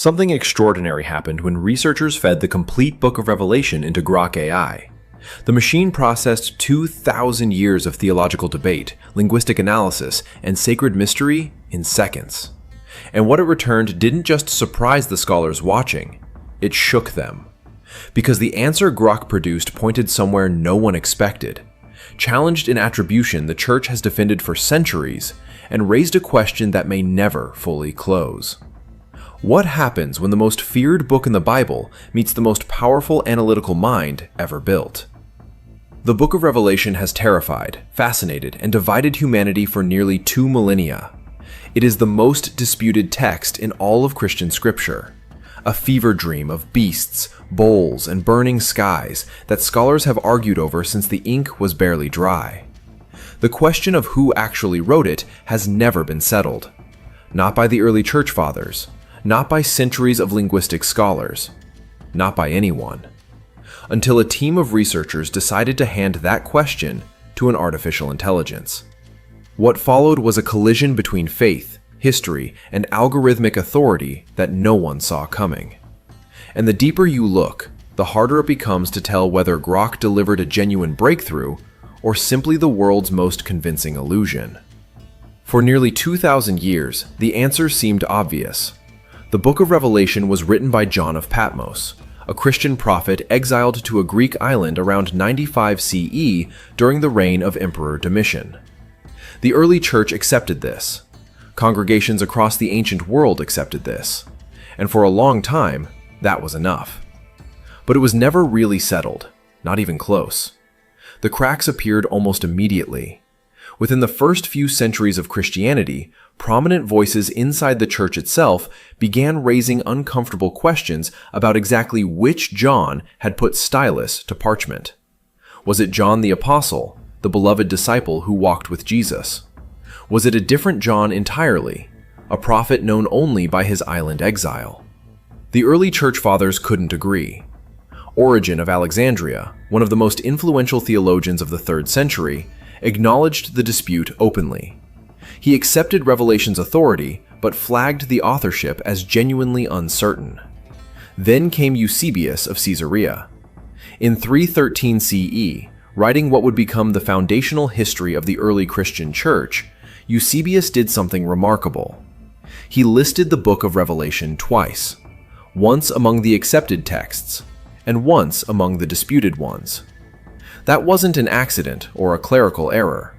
Something extraordinary happened when researchers fed the complete Book of Revelation into Grok AI. The machine processed 2,000 years of theological debate, linguistic analysis, and sacred mystery in seconds. And what it returned didn't just surprise the scholars watching, it shook them. Because the answer Grok produced pointed somewhere no one expected. Challenged in attribution the church has defended for centuries, and raised a question that may never fully close. What happens when the most feared book in the Bible meets the most powerful analytical mind ever built? The Book of Revelation has terrified, fascinated, and divided humanity for nearly 2 millennia. It is the most disputed text in all of Christian scripture. A fever dream of beasts, bowls, and burning skies that scholars have argued over since the ink was barely dry. The question of who actually wrote it has never been settled. Not by the early church fathers, not by centuries of linguistic scholars, not by anyone. Until a team of researchers decided to hand that question to an artificial intelligence. What followed was a collision between faith, history, and algorithmic authority that no one saw coming. And the deeper you look, the harder it becomes to tell whether Grok delivered a genuine breakthrough or simply the world's most convincing illusion. For nearly 2,000 years, the answer seemed obvious. The Book of Revelation was written by John of Patmos, a Christian prophet exiled to a Greek island around 95 CE during the reign of Emperor Domitian. The early church accepted this. Congregations across the ancient world accepted this. And for a long time, that was enough. But it was never really settled, not even close. The cracks appeared almost immediately. Within the first few centuries of Christianity, prominent voices inside the church itself began raising uncomfortable questions about exactly which John had put stylus to parchment. Was it John the Apostle, the beloved disciple who walked with Jesus? Was it a different John entirely, a prophet known only by his island exile? The early church fathers couldn't agree. Origen of Alexandria, one of the most influential theologians of the 3rd century, acknowledged the dispute openly. He accepted Revelation's authority, but flagged the authorship as genuinely uncertain. Then came Eusebius of Caesarea. In 313 CE, writing what would become the foundational history of the early Christian church, Eusebius did something remarkable. He listed the Book of Revelation twice, once among the accepted texts, and once among the disputed ones. That wasn't an accident or a clerical error.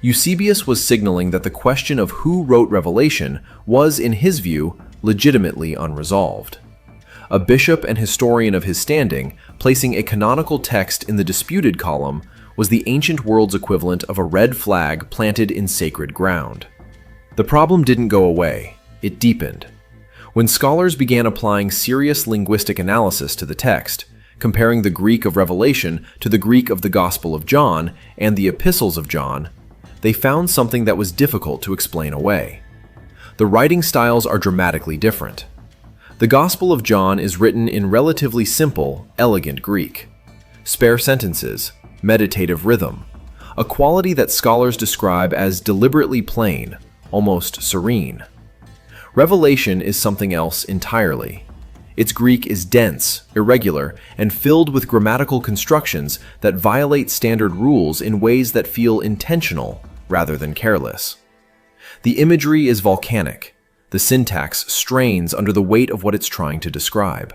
Eusebius was signaling that the question of who wrote Revelation was, in his view, legitimately unresolved. A bishop and historian of his standing, placing a canonical text in the disputed column, was the ancient world's equivalent of a red flag planted in sacred ground. The problem didn't go away, it deepened. When scholars began applying serious linguistic analysis to the text, comparing the Greek of Revelation to the Greek of the Gospel of John and the Epistles of John, they found something that was difficult to explain away. The writing styles are dramatically different. The Gospel of John is written in relatively simple, elegant Greek. Spare sentences, meditative rhythm, a quality that scholars describe as deliberately plain, almost serene. Revelation is something else entirely. Its Greek is dense, irregular, and filled with grammatical constructions that violate standard rules in ways that feel intentional rather than careless. The imagery is volcanic. The syntax strains under the weight of what it's trying to describe.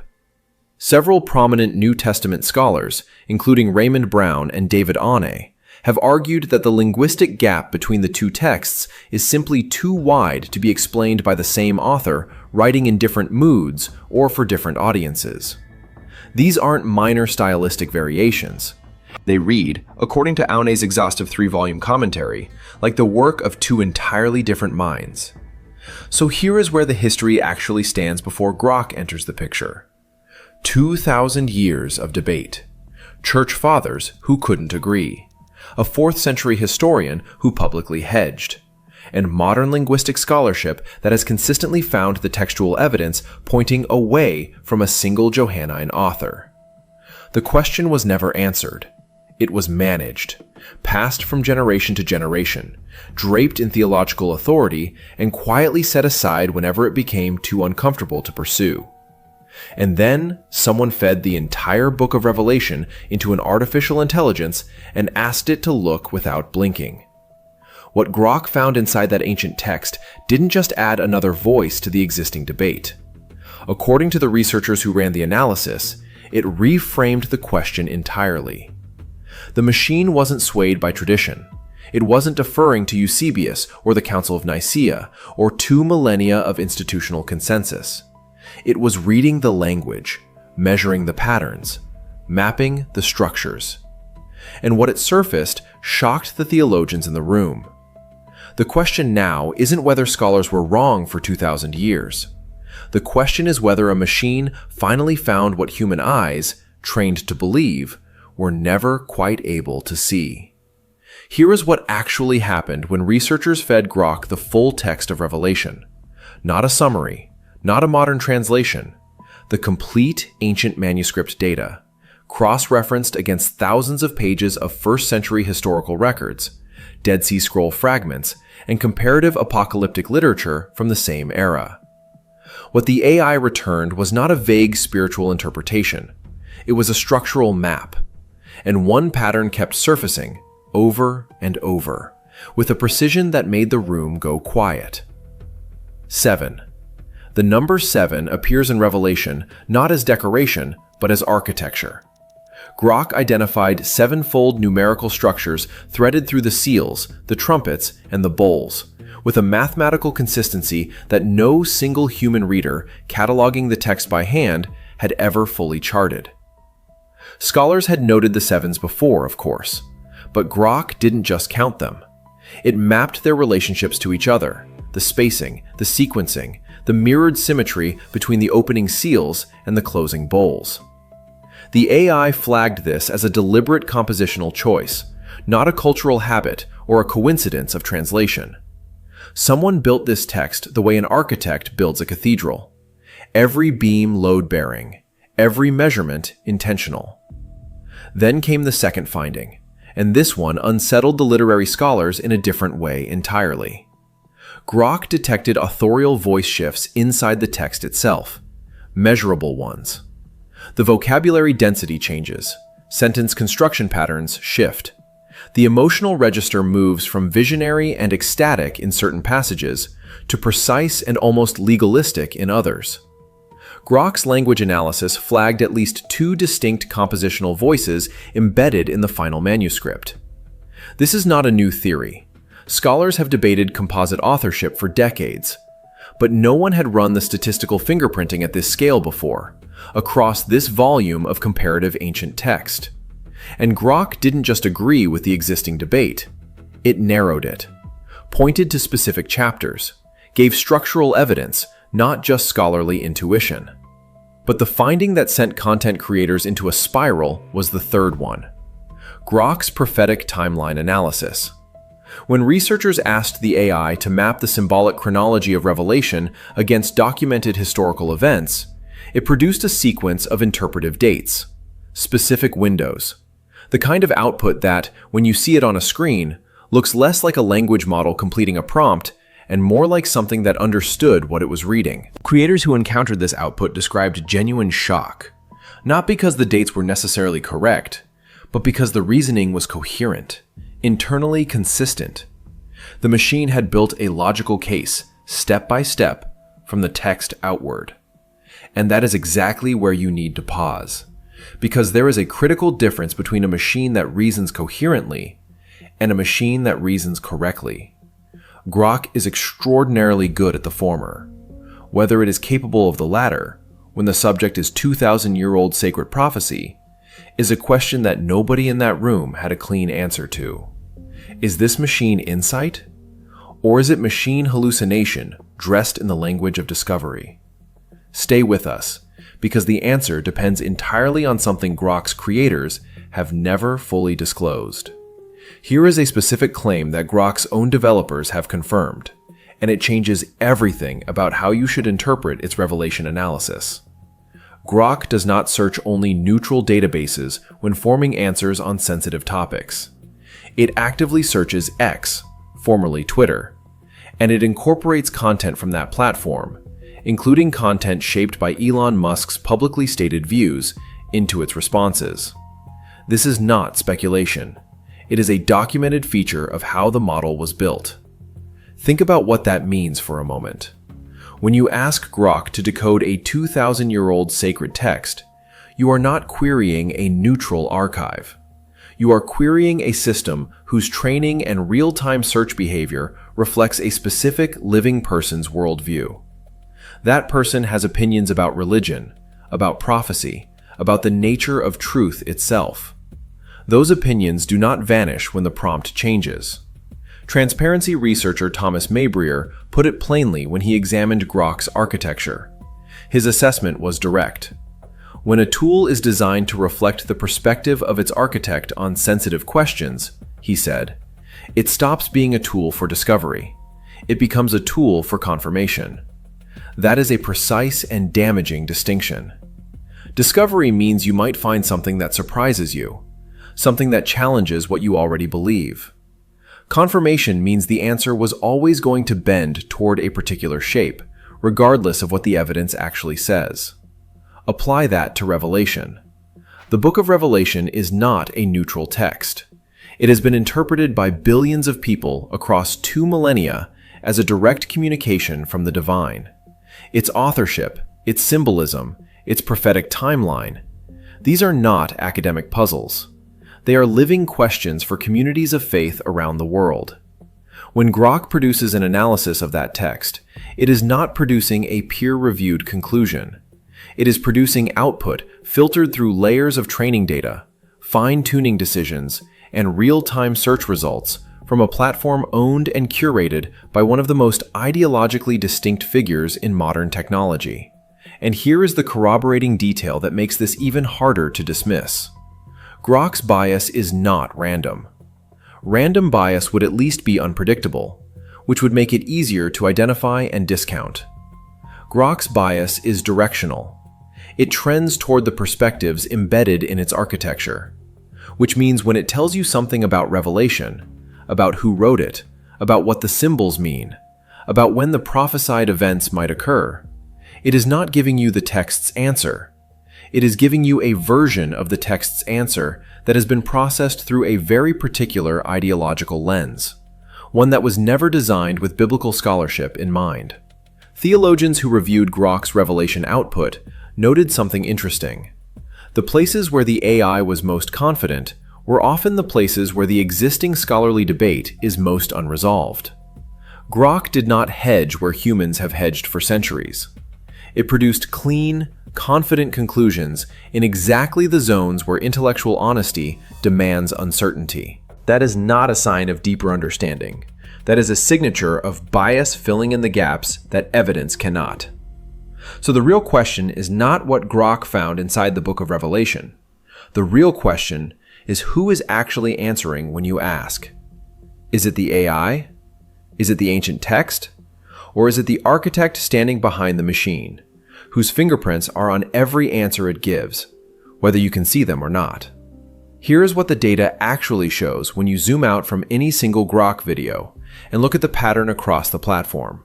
Several prominent New Testament scholars, including Raymond Brown and David Aune, have argued that the linguistic gap between the two texts is simply too wide to be explained by the same author writing in different moods or for different audiences. These aren't minor stylistic variations. They read, according to Aune's exhaustive 3-volume commentary, like the work of two entirely different minds. So here is where the history actually stands before Grok enters the picture. 2,000 years of debate. Church fathers who couldn't agree. A 4th century historian who publicly hedged. And modern linguistic scholarship that has consistently found the textual evidence pointing away from a single Johannine author. The question was never answered. It was managed, passed from generation to generation, draped in theological authority, and quietly set aside whenever it became too uncomfortable to pursue. And then someone fed the entire book of Revelation into an artificial intelligence and asked it to look without blinking. What Grok found inside that ancient text didn't just add another voice to the existing debate. According to the researchers who ran the analysis, it reframed the question entirely. The machine wasn't swayed by tradition. It wasn't deferring to Eusebius or the Council of Nicaea or 2 millennia of institutional consensus. It was reading the language, measuring the patterns, mapping the structures. And what it surfaced shocked the theologians in the room. The question now isn't whether scholars were wrong for 2,000 years. The question is whether a machine finally found what human eyes, trained to believe, were never quite able to see. Here is what actually happened when researchers fed Grok the full text of Revelation. Not a summary, not a modern translation, the complete ancient manuscript data, cross-referenced against thousands of pages of first-century historical records, Dead Sea Scroll fragments, and comparative apocalyptic literature from the same era. What the AI returned was not a vague spiritual interpretation. It was a structural map. And one pattern kept surfacing, over and over, with a precision that made the room go quiet. 7. The number 7 appears in Revelation not as decoration, but as architecture. Grok identified 7-fold numerical structures threaded through the seals, the trumpets, and the bowls, with a mathematical consistency that no single human reader cataloging the text by hand had ever fully charted. Scholars had noted the 7s before, of course, but Grok didn't just count them. It mapped their relationships to each other, the spacing, the sequencing, the mirrored symmetry between the opening seals and the closing bowls. The AI flagged this as a deliberate compositional choice, not a cultural habit or a coincidence of translation. Someone built this text the way an architect builds a cathedral. Every beam load-bearing, every measurement intentional. Then came the second finding, and this one unsettled the literary scholars in a different way entirely. Grok detected authorial voice shifts inside the text itself, measurable ones. The vocabulary density changes, sentence construction patterns shift. The emotional register moves from visionary and ecstatic in certain passages to precise and almost legalistic in others. Grok's language analysis flagged at least 2 distinct compositional voices embedded in the final manuscript. This is not a new theory. Scholars have debated composite authorship for decades, but no one had run the statistical fingerprinting at this scale before, across this volume of comparative ancient text. And Grok didn't just agree with the existing debate. It narrowed it, pointed to specific chapters, gave structural evidence, not just scholarly intuition. But the finding that sent content creators into a spiral was the third one: Grok's prophetic timeline analysis. When researchers asked the AI to map the symbolic chronology of Revelation against documented historical events, it produced a sequence of interpretive dates, specific windows, the kind of output that, when you see it on a screen, looks less like a language model completing a prompt and more like something that understood what it was reading. Creators who encountered this output described genuine shock, not because the dates were necessarily correct, but because the reasoning was coherent, internally consistent. The machine had built a logical case, step by step, from the text outward. And that is exactly where you need to pause, because there is a critical difference between a machine that reasons coherently and a machine that reasons correctly. Grok is extraordinarily good at the former. Whether it is capable of the latter, when the subject is 2,000-year-old sacred prophecy, is a question that nobody in that room had a clean answer to. Is this machine insight? Or is it machine hallucination dressed in the language of discovery? Stay with us, because the answer depends entirely on something Grok's creators have never fully disclosed. Here is a specific claim that Grok's own developers have confirmed, and it changes everything about how you should interpret its revelation analysis. Grok does not search only neutral databases when forming answers on sensitive topics. It actively searches X, formerly Twitter, and it incorporates content from that platform, including content shaped by Elon Musk's publicly stated views, into its responses. This is not speculation. It is a documented feature of how the model was built. Think about what that means for a moment. When you ask Grok to decode a 2,000-year-old sacred text, you are not querying a neutral archive. You are querying a system whose training and real-time search behavior reflects a specific living person's worldview. That person has opinions about religion, about prophecy, about the nature of truth itself. Those opinions do not vanish when the prompt changes. Transparency researcher Thomas Maybrier put it plainly when he examined Grok's architecture. His assessment was direct. When a tool is designed to reflect the perspective of its architect on sensitive questions, he said, it stops being a tool for discovery. It becomes a tool for confirmation. That is a precise and damaging distinction. Discovery means you might find something that surprises you, something that challenges what you already believe. Confirmation means the answer was always going to bend toward a particular shape, regardless of what the evidence actually says. Apply that to Revelation. The book of Revelation is not a neutral text. It has been interpreted by billions of people across 2 millennia as a direct communication from the divine. Its authorship, its symbolism, its prophetic timeline, these are not academic puzzles. They are living questions for communities of faith around the world. When Grok produces an analysis of that text, it is not producing a peer-reviewed conclusion. It is producing output filtered through layers of training data, fine-tuning decisions, and real-time search results from a platform owned and curated by one of the most ideologically distinct figures in modern technology. And here is the corroborating detail that makes this even harder to dismiss. Grok's bias is not random. Random bias would at least be unpredictable, which would make it easier to identify and discount. Grok's bias is directional. It trends toward the perspectives embedded in its architecture, which means when it tells you something about Revelation, about who wrote it, about what the symbols mean, about when the prophesied events might occur, it is not giving you the text's answer. It is giving you a version of the text's answer that has been processed through a very particular ideological lens, one that was never designed with biblical scholarship in mind. Theologians who reviewed Grok's Revelation output noted something interesting. The places where the AI was most confident were often the places where the existing scholarly debate is most unresolved. Grok did not hedge where humans have hedged for centuries. It produced clean, confident conclusions in exactly the zones where intellectual honesty demands uncertainty. That is not a sign of deeper understanding. That is a signature of bias filling in the gaps that evidence cannot. So the real question is not what Grok found inside the book of Revelation. The real question is who is actually answering when you ask. Is it the AI? Is it the ancient text? Or is it the architect standing behind the machine, whose fingerprints are on every answer it gives, whether you can see them or not? Here is what the data actually shows when you zoom out from any single Grok video and look at the pattern across the platform.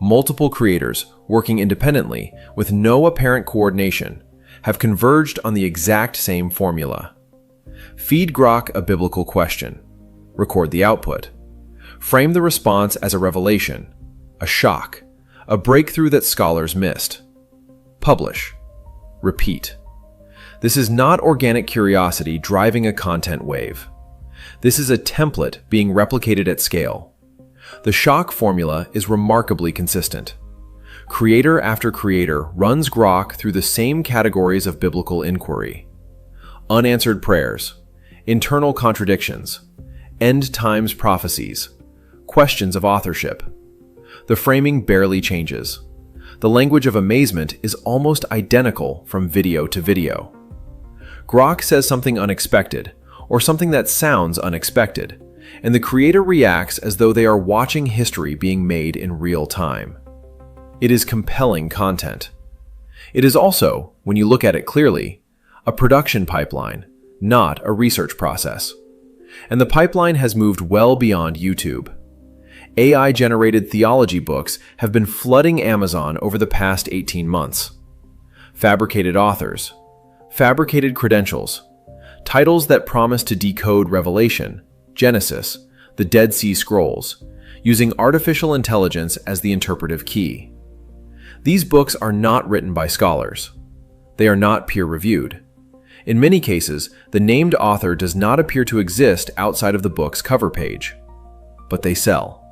Multiple creators, working independently with no apparent coordination, have converged on the exact same formula. Feed Grok a biblical question. Record the output. Frame the response as a revelation, a shock, a breakthrough that scholars missed. Publish. Repeat. This is not organic curiosity driving a content wave. This is a template being replicated at scale. The shock formula is remarkably consistent. Creator after creator runs Grok through the same categories of biblical inquiry: unanswered prayers, internal contradictions, end times prophecies, questions of authorship. The framing barely changes. The language of amazement is almost identical from video to video. Grok says something unexpected, or something that sounds unexpected, and the creator reacts as though they are watching history being made in real time. It is compelling content. It is also, when you look at it clearly, a production pipeline, not a research process. And the pipeline has moved well beyond YouTube. AI-generated theology books have been flooding Amazon over the past 18 months. Fabricated authors, fabricated credentials, titles that promise to decode Revelation, Genesis, the Dead Sea Scrolls, using artificial intelligence as the interpretive key. These books are not written by scholars. They are not peer-reviewed. In many cases, the named author does not appear to exist outside of the book's cover page. But they sell.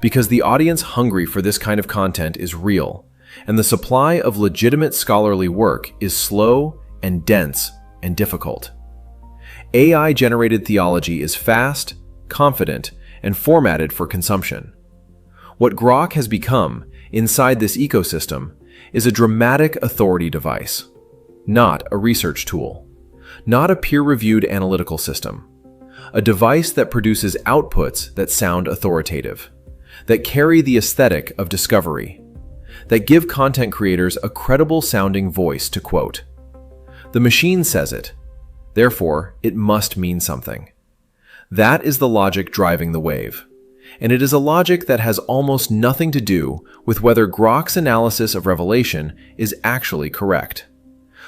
Because the audience hungry for this kind of content is real, and the supply of legitimate scholarly work is slow and dense and difficult. AI-generated theology is fast, confident, and formatted for consumption. What Grok has become, inside this ecosystem, is a dramatic authority device, not a research tool, not a peer-reviewed analytical system, a device that produces outputs that sound authoritative, that carry the aesthetic of discovery, that give content creators a credible-sounding voice to quote. The machine says it, therefore it must mean something. That is the logic driving the wave, and it is a logic that has almost nothing to do with whether Grok's analysis of Revelation is actually correct.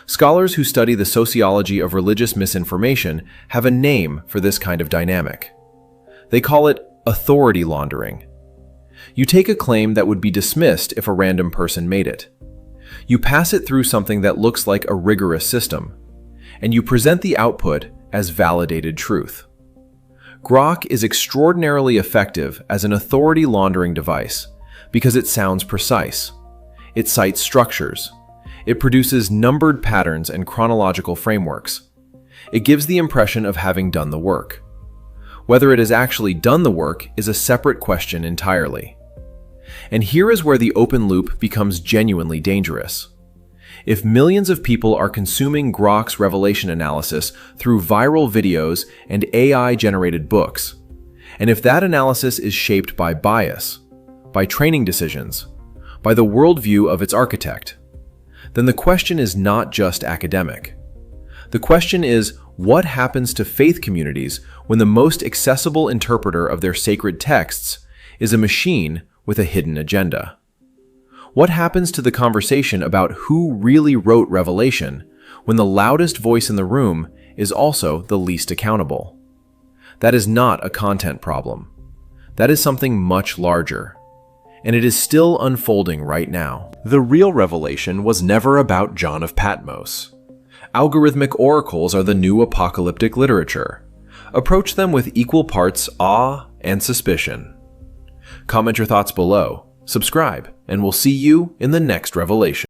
Scholars who study the sociology of religious misinformation have a name for this kind of dynamic. They call it authority laundering. You take a claim that would be dismissed if a random person made it. You pass it through something that looks like a rigorous system, and you present the output as validated truth. Grok is extraordinarily effective as an authority laundering device because it sounds precise. It cites structures. It produces numbered patterns and chronological frameworks. It gives the impression of having done the work. Whether it has actually done the work is a separate question entirely. And here is where the open loop becomes genuinely dangerous. If millions of people are consuming Grok's Revelation analysis through viral videos and AI-generated books, and if that analysis is shaped by bias, by training decisions, by the worldview of its architect, then the question is not just academic. The question is, what happens to faith communities when the most accessible interpreter of their sacred texts is a machine with a hidden agenda? What happens to the conversation about who really wrote Revelation when the loudest voice in the room is also the least accountable? That is not a content problem. That is something much larger. And it is still unfolding right now. The real revelation was never about John of Patmos. Algorithmic oracles are the new apocalyptic literature. Approach them with equal parts awe and suspicion. Comment your thoughts below, subscribe, and we'll see you in the next revelation.